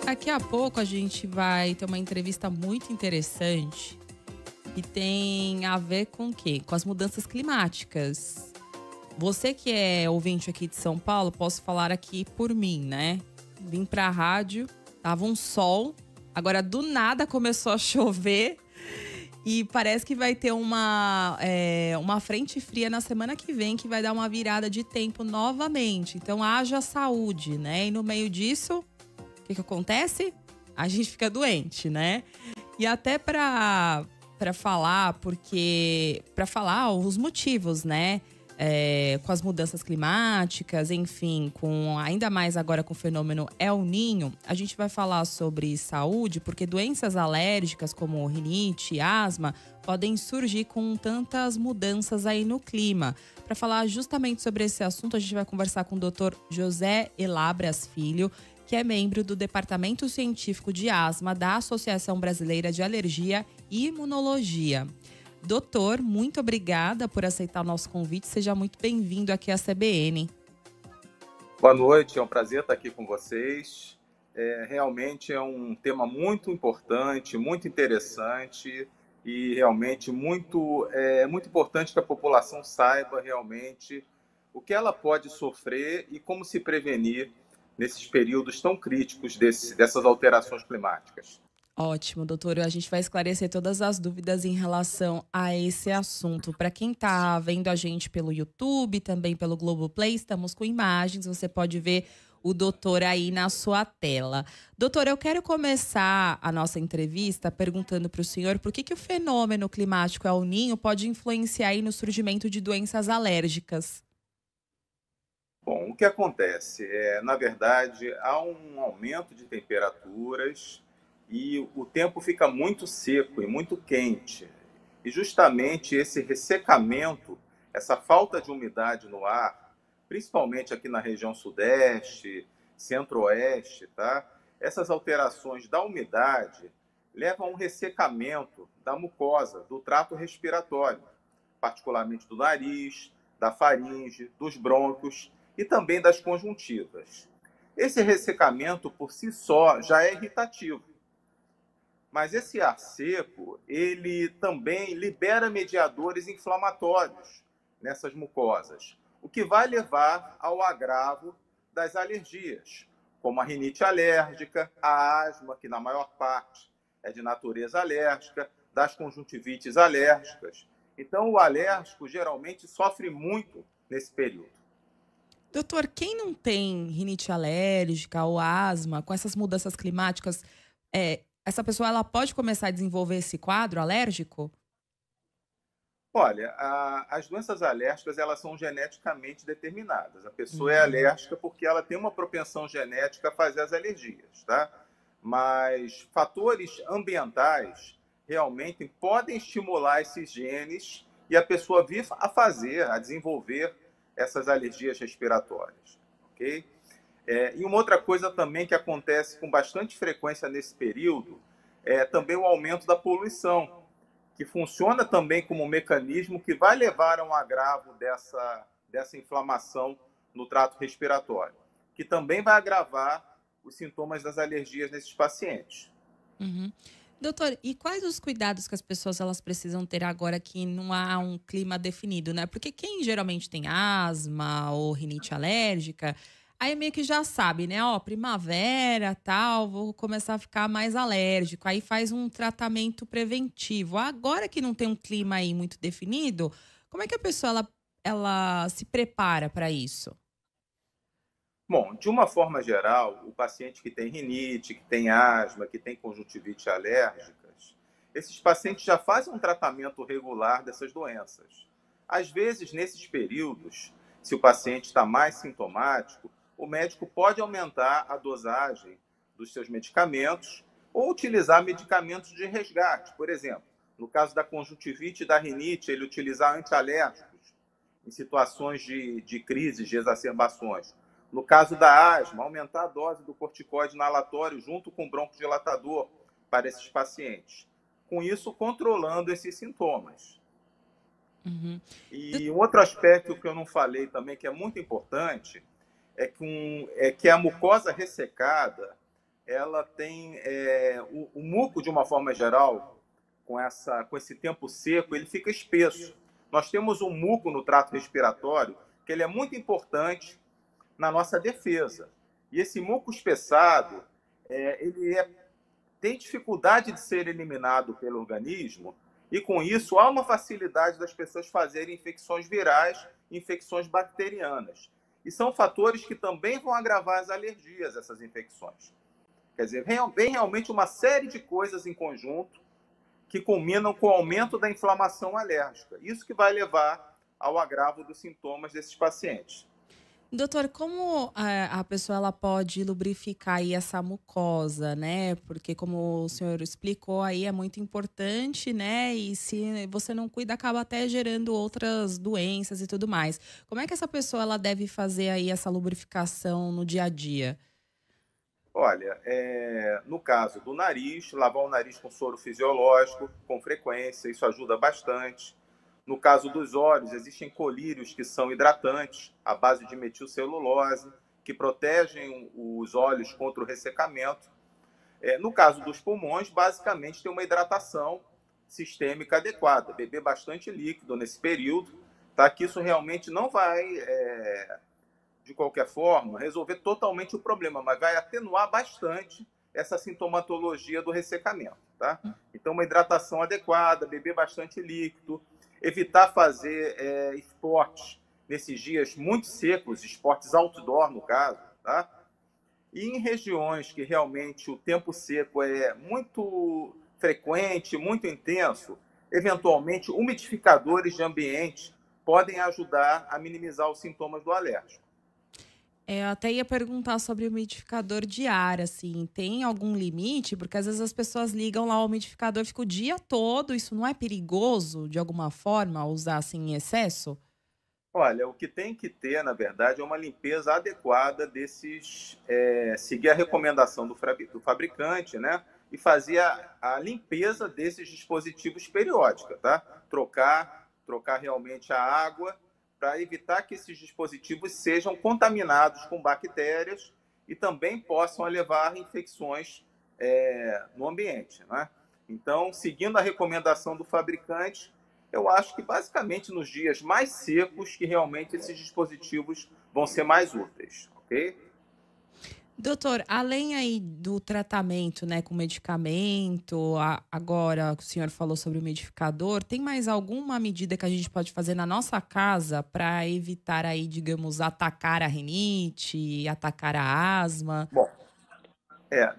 Daqui a pouco a gente vai ter uma entrevista muito interessante que tem a ver com o quê? Com as mudanças climáticas. Você que é ouvinte aqui de São Paulo, posso falar aqui por mim, né? Vim pra rádio, tava um sol, agora do nada começou a chover e parece que vai ter uma frente fria na semana que vem que vai dar uma virada de tempo novamente. Então haja saúde, né? E no meio disso, o que acontece? A gente fica doente, né? E até para falar, para falar os motivos, né? Com as mudanças climáticas, enfim, com ainda mais agora com o fenômeno El Niño, a gente vai falar sobre saúde, porque doenças alérgicas como rinite e asma podem surgir com tantas mudanças aí no clima. Para falar justamente sobre esse assunto, a gente vai conversar com o Dr. José Elabras Filho, que é membro do Departamento Científico de Asma da Associação Brasileira de Alergia e Imunologia. Doutor, muito obrigada por aceitar o nosso convite. Seja muito bem-vindo aqui à CBN. Boa noite, é um prazer estar aqui com vocês. Realmente é um tema muito importante, muito interessante e realmente muito importante que a população saiba realmente o que ela pode sofrer e como se prevenir nesses períodos tão críticos dessas alterações climáticas. Ótimo, doutor. A gente vai esclarecer todas as dúvidas em relação a esse assunto. Para quem está vendo a gente pelo YouTube, também pelo Globoplay, estamos com imagens. Você pode ver o doutor aí na sua tela. Doutor, eu quero começar a nossa entrevista perguntando para o senhor por que o fenômeno climático El Niño pode influenciar aí no surgimento de doenças alérgicas. Bom, o que acontece? Na verdade, há um aumento de temperaturas e o tempo fica muito seco e muito quente. E justamente esse ressecamento, essa falta de umidade no ar, principalmente aqui na região sudeste, centro-oeste, tá? Essas alterações da umidade levam a um ressecamento da mucosa, do trato respiratório, particularmente do nariz, da faringe, dos brônquios e também das conjuntivas. Esse ressecamento por si só já é irritativo. Mas esse ar seco, ele também libera mediadores inflamatórios nessas mucosas, o que vai levar ao agravo das alergias, como a rinite alérgica, a asma, que na maior parte é de natureza alérgica, das conjuntivites alérgicas. Então, o alérgico geralmente sofre muito nesse período. Doutor, quem não tem rinite alérgica ou asma, com essas mudanças climáticas, essa pessoa ela pode começar a desenvolver esse quadro alérgico? Olha, as doenças alérgicas, elas são geneticamente determinadas. A pessoa é alérgica porque ela tem uma propensão genética a fazer as alergias, tá? Mas fatores ambientais realmente podem estimular esses genes e a pessoa vir a desenvolver essas alergias respiratórias, ok? E uma outra coisa também que acontece com bastante frequência nesse período é também o aumento da poluição, que funciona também como um mecanismo que vai levar a um agravo dessa inflamação no trato respiratório, que também vai agravar os sintomas das alergias nesses pacientes. Uhum. Doutor, e quais os cuidados que as pessoas elas precisam ter agora que não há um clima definido, né? Porque quem geralmente tem asma ou rinite alérgica, aí meio que já sabe, né? Ó, primavera, tal, vou começar a ficar mais alérgico. Aí faz um tratamento preventivo. Agora que não tem um clima aí muito definido, como é que a pessoa ela se prepara para isso? Bom, de uma forma geral, o paciente que tem rinite, que tem asma, que tem conjuntivite alérgicas, esses pacientes já fazem um tratamento regular dessas doenças. Às vezes, nesses períodos, se o paciente está mais sintomático, o médico pode aumentar a dosagem dos seus medicamentos ou utilizar medicamentos de resgate. Por exemplo, no caso da conjuntivite e da rinite, ele utilizar antialérgicos em situações de crises, de exacerbações. No caso da asma, aumentar a dose do corticoide inalatório junto com broncodilatador para esses pacientes. Com isso, controlando esses sintomas. Uhum. E um outro aspecto que eu não falei também, que é muito importante, é que a mucosa ressecada, ela tem o muco, de uma forma geral, com esse tempo seco, ele fica espesso. Nós temos um muco no trato respiratório que ele é muito importante na nossa defesa. E esse muco espessado, tem dificuldade de ser eliminado pelo organismo e, com isso, há uma facilidade das pessoas fazerem infecções virais, infecções bacterianas. E são fatores que também vão agravar as alergias, essas infecções. Quer dizer, vem realmente uma série de coisas em conjunto que culminam com o aumento da inflamação alérgica. Isso que vai levar ao agravo dos sintomas desses pacientes. Doutor, como a pessoa ela pode lubrificar aí essa mucosa, né? Porque como o senhor explicou aí, é muito importante, né? E se você não cuida, acaba até gerando outras doenças e tudo mais. Como é que essa pessoa ela deve fazer aí essa lubrificação no dia a dia? Olha, no caso do nariz, lavar o nariz com soro fisiológico com frequência, isso ajuda bastante. No caso dos olhos, existem colírios que são hidratantes, à base de metilcelulose, que protegem os olhos contra o ressecamento. No caso dos pulmões, basicamente tem uma hidratação sistêmica adequada, beber bastante líquido nesse período, tá? Que isso realmente não vai de qualquer forma, resolver totalmente o problema, mas vai atenuar bastante essa sintomatologia do ressecamento, tá? Então, uma hidratação adequada, beber bastante líquido, evitar fazer esportes nesses dias muito secos, esportes outdoor, no caso, tá? E em regiões que realmente o tempo seco é muito frequente, muito intenso, eventualmente umidificadores de ambiente podem ajudar a minimizar os sintomas do alérgico. Eu até ia perguntar sobre o umidificador de ar, assim, tem algum limite? Porque às vezes as pessoas ligam lá o umidificador, fica o dia todo, isso não é perigoso de alguma forma usar assim em excesso? Olha, o que tem que ter, na verdade, é uma limpeza adequada seguir a recomendação do fabricante, né? E fazer a limpeza desses dispositivos periódica, tá? Trocar realmente a água para evitar que esses dispositivos sejam contaminados com bactérias e também possam levar infecções no ambiente, né? Então, seguindo a recomendação do fabricante, eu acho que basicamente nos dias mais secos que realmente esses dispositivos vão ser mais úteis, ok? Doutor, além aí do tratamento, né, com medicamento, agora o senhor falou sobre o umidificador, tem mais alguma medida que a gente pode fazer na nossa casa para evitar aí, digamos, atacar a rinite, atacar a asma? Bom,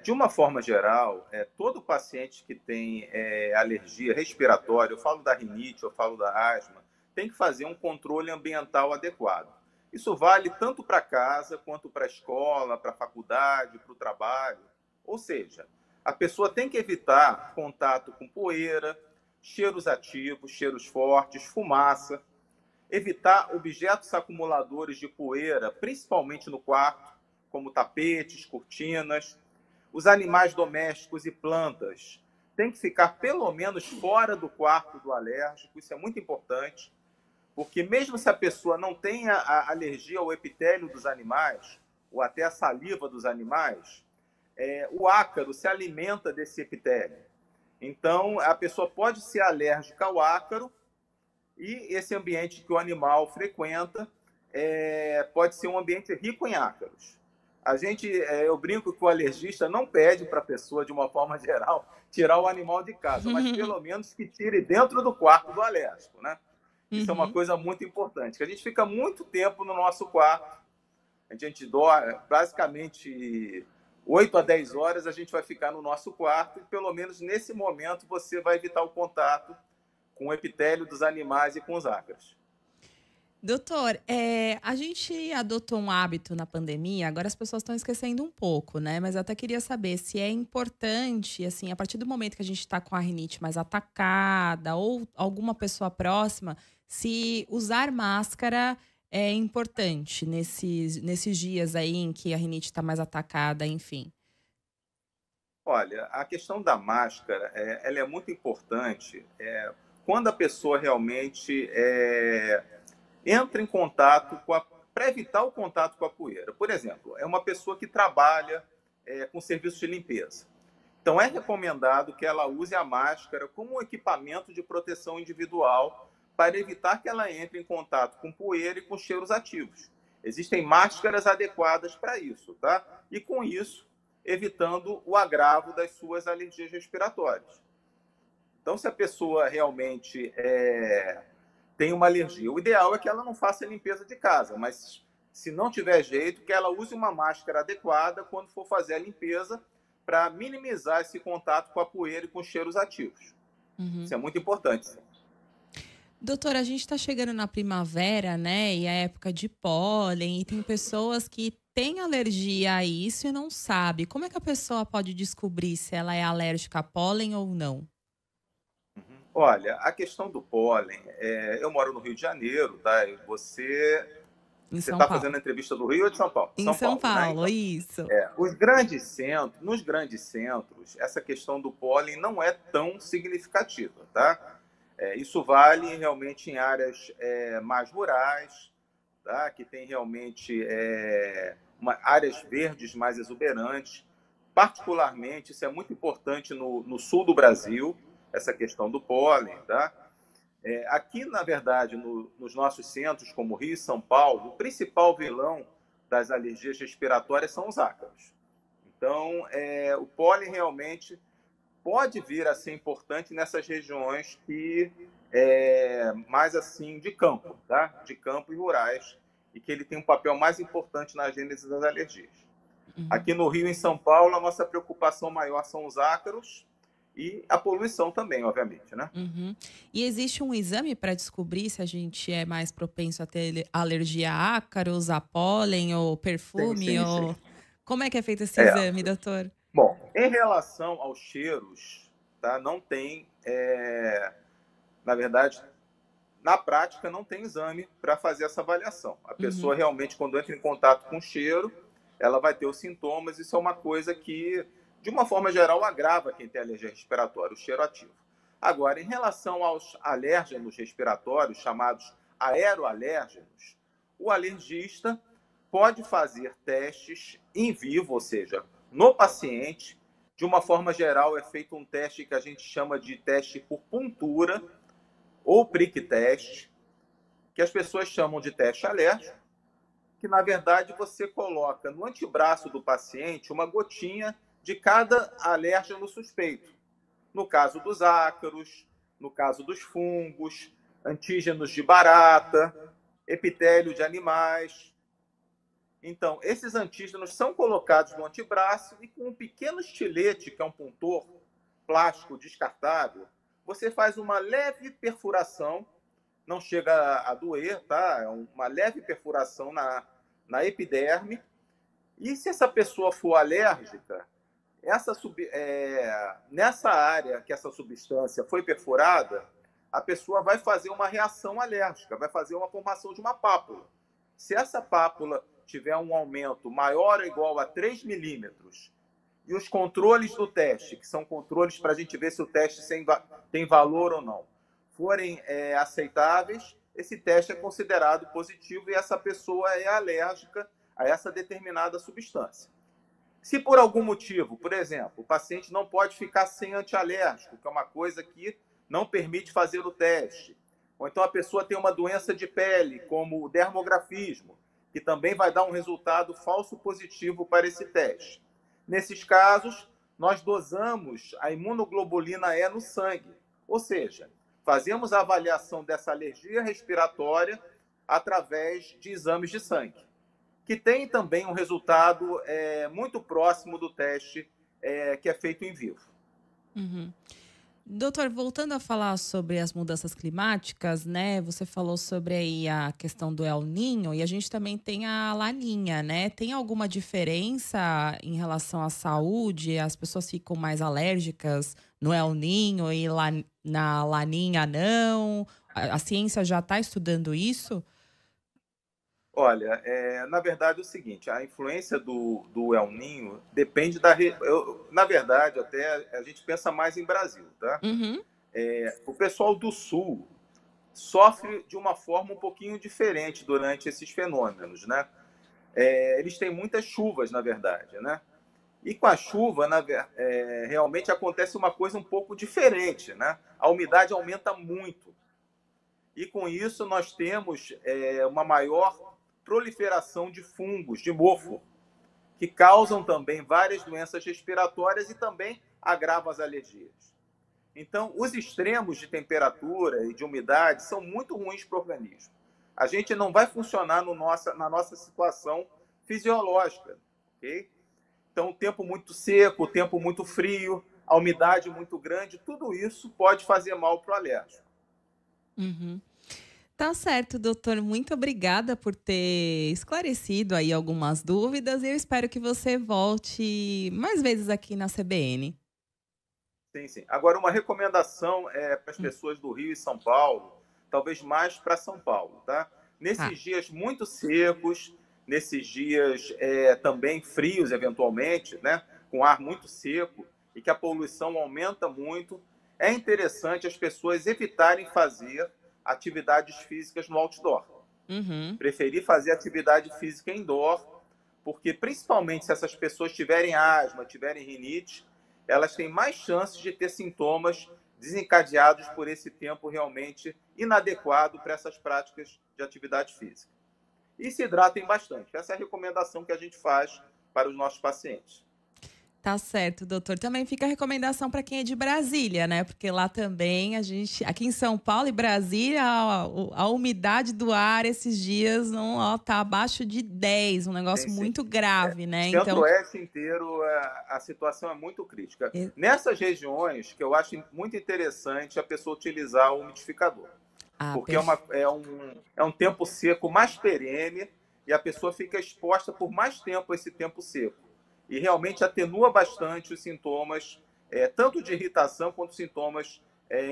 de uma forma geral, todo paciente que tem alergia respiratória, eu falo da rinite, eu falo da asma, tem que fazer um controle ambiental adequado. Isso vale tanto para casa, quanto para a escola, para a faculdade, para o trabalho. Ou seja, a pessoa tem que evitar contato com poeira, cheiros ativos, cheiros fortes, fumaça, evitar objetos acumuladores de poeira, principalmente no quarto, como tapetes, cortinas. Os animais domésticos e plantas têm que ficar pelo menos fora do quarto do alérgico, isso é muito importante, porque mesmo se a pessoa não tenha a alergia ao epitélio dos animais, ou até a saliva dos animais, o ácaro se alimenta desse epitélio. Então, a pessoa pode ser alérgica ao ácaro e esse ambiente que o animal frequenta pode ser um ambiente rico em ácaros. Eu brinco que o alergista não pede para a pessoa, de uma forma geral, tirar o animal de casa, mas pelo menos que tire dentro do quarto do alérgico, né? Isso é uma Uhum. coisa muito importante, que a gente fica muito tempo no nosso quarto, a gente dorme, basicamente 8 a 10 horas a gente vai ficar no nosso quarto e pelo menos nesse momento você vai evitar o contato com o epitélio dos animais e com os ácaros. Doutor, a gente adotou um hábito na pandemia, agora as pessoas estão esquecendo um pouco, né? Mas eu até queria saber se é importante, assim, a partir do momento que a gente está com a rinite mais atacada ou alguma pessoa próxima, se usar máscara é importante nesses dias aí em que a rinite está mais atacada, enfim. Olha, a questão da máscara, ela é muito importante quando a pessoa realmente entra em contato para evitar o contato com a poeira. Por exemplo, é uma pessoa que trabalha com serviço de limpeza. Então, é recomendado que ela use a máscara como um equipamento de proteção individual para evitar que ela entre em contato com poeira e com cheiros ativos. Existem máscaras adequadas para isso, tá? E com isso, evitando o agravo das suas alergias respiratórias. Então, se a pessoa realmente tem uma alergia, o ideal é que ela não faça limpeza de casa, mas se não tiver jeito, que ela use uma máscara adequada quando for fazer a limpeza para minimizar esse contato com a poeira e com cheiros ativos. Isso é muito importante. Sim. Doutora, a gente está chegando na primavera, né? E a época de pólen, e tem pessoas que têm alergia a isso e não sabe. Como é que a pessoa pode descobrir se ela é alérgica a pólen ou não? Olha, a questão do pólen, eu moro no Rio de Janeiro, tá? E você Em São está Paulo. fazendo a entrevista do Rio ou de São Paulo? Em São São Paulo, né? Paulo, Então, isso. nos grandes centros, essa questão do pólen não é tão significativa, tá? Isso vale realmente em áreas mais rurais, tá? Que tem realmente áreas verdes mais exuberantes. Particularmente, isso é muito importante no sul do Brasil, essa questão do pólen. Tá? Aqui, na verdade, nos nossos centros, como Rio e São Paulo, o principal vilão das alergias respiratórias são os ácaros. Então, o pólen realmente pode vir a ser importante nessas regiões que mais assim de campo, tá? De campo e rurais, e que ele tem um papel mais importante na gênese das alergias. Aqui no Rio e em São Paulo, a nossa preocupação maior são os ácaros e a poluição também, obviamente, né? E existe um exame para descobrir se a gente é mais propenso a ter alergia a ácaros, a pólen ou Sim, perfume? sim, sim. Ou... Como é que é feito esse exame, doutor? Bom, em relação aos cheiros, tá? Não tem, na verdade, na prática, não tem exame para fazer essa avaliação. A pessoa realmente, quando entra em contato com o cheiro, ela vai ter os sintomas. Isso é uma coisa que, de uma forma geral, agrava quem tem alergia respiratória, o cheiro ativo. Agora, em relação aos alérgenos respiratórios, chamados aeroalérgenos, o alergista pode fazer testes em vivo, ou seja, no paciente. De uma forma geral, é feito um teste que a gente chama de teste por puntura, ou prick test, que as pessoas chamam de teste alérgico, que na verdade você coloca no antebraço do paciente uma gotinha de cada alérgeno suspeito. No caso dos ácaros, no caso dos fungos, antígenos de barata, epitélio de animais. Então, esses antígenos são colocados no antebraço e com um pequeno estilete, que é um puntor plástico descartável, você faz uma leve perfuração, não chega a doer, tá? É uma leve perfuração na epiderme. E se essa pessoa for alérgica, nessa área que essa substância foi perfurada, a pessoa vai fazer uma reação alérgica, vai fazer uma formação de uma pápula. Se essa pápula tiver um aumento maior ou igual a 3 milímetros, e os controles do teste, que são controles para a gente ver se o teste tem valor ou não, forem aceitáveis, esse teste é considerado positivo e essa pessoa é alérgica a essa determinada substância. Se por algum motivo, por exemplo, o paciente não pode ficar sem antialérgico, que é uma coisa que não permite fazer o teste, ou então a pessoa tem uma doença de pele, como o dermografismo, que também vai dar um resultado falso positivo para esse teste. Nesses casos, nós dosamos a imunoglobulina E no sangue, ou seja, fazemos a avaliação dessa alergia respiratória através de exames de sangue, que tem também um resultado muito próximo do teste que é feito em vivo. Doutor, voltando a falar sobre as mudanças climáticas, né? Você falou sobre aí a questão do El Niño e a gente também tem a Laninha, né? Tem alguma diferença em relação à saúde? As pessoas ficam mais alérgicas no El Niño e na Laninha não? A ciência já está estudando isso? Olha, na verdade é o seguinte, a influência do El Niño depende na verdade, até a gente pensa mais em Brasil, tá? O pessoal do Sul sofre de uma forma um pouquinho diferente durante esses fenômenos, né? Eles têm muitas chuvas, na verdade, né? E com a chuva, realmente acontece uma coisa um pouco diferente, né? A umidade aumenta muito. E com isso nós temos uma maior proliferação de fungos, de mofo, que causam também várias doenças respiratórias e também agravam as alergias. Então, os extremos de temperatura e de umidade são muito ruins para o organismo. A gente não vai funcionar na nossa situação fisiológica, ok? Então, o tempo muito seco, o tempo muito frio, a umidade muito grande, tudo isso pode fazer mal para o alérgico. Uhum. Tá certo, doutor. Muito obrigada por ter esclarecido aí algumas dúvidas. E eu espero que você volte mais vezes aqui na CBN. Sim, sim. Agora, uma recomendação para as Hum. pessoas do Rio e São Paulo, talvez mais para São Paulo, tá? Tá. Nesses dias muito secos, nesses dias também frios, eventualmente, né? Com ar muito seco e que a poluição aumenta muito, é interessante as pessoas evitarem fazer atividades físicas no outdoor. Uhum. Preferir fazer atividade física indoor, porque principalmente se essas pessoas tiverem asma, tiverem rinite, elas têm mais chances de ter sintomas desencadeados por esse tempo realmente inadequado para essas práticas de atividade física. E se hidratem bastante. Essa é a recomendação que a gente faz para os nossos pacientes. Tá certo, doutor. Também fica a recomendação para quem é de Brasília, né? Porque lá também aqui em São Paulo e Brasília, a umidade do ar esses dias tá abaixo de 10, um negócio Sim, sim. muito grave, né? Então, Centro-Oeste inteiro, a situação é muito crítica. é- Nessas regiões, que eu acho muito interessante a pessoa utilizar o umidificador, porque perfeito. é um tempo seco mais perene e a pessoa fica exposta por mais tempo a esse tempo seco. E realmente atenua bastante os sintomas, tanto de irritação quanto sintomas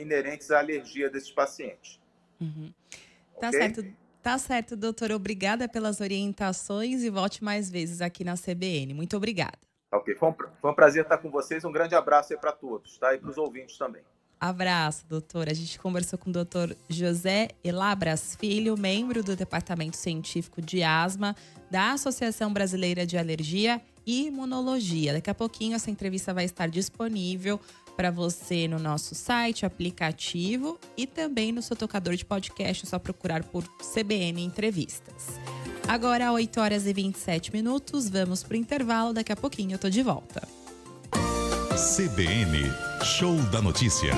inerentes à alergia desses pacientes. Uhum. Tá Ok? certo. Tá certo, doutor. Obrigada pelas orientações e volte mais vezes aqui na CBN. Muito obrigada. Ok. Foi um prazer estar com vocês. Um grande abraço aí para todos, tá? E para os ouvintes também. Abraço, doutor. A gente conversou com o doutor José Elabras Filho, membro do Departamento Científico de Asma da Associação Brasileira de Alergia e Imunologia. Daqui a pouquinho essa entrevista vai estar disponível para você no nosso site, aplicativo e também no seu tocador de podcast. É só procurar por CBN Entrevistas. Agora, 8 horas e 27 minutos, vamos para o intervalo. Daqui a pouquinho eu tô de volta. CBN, Show da Notícia.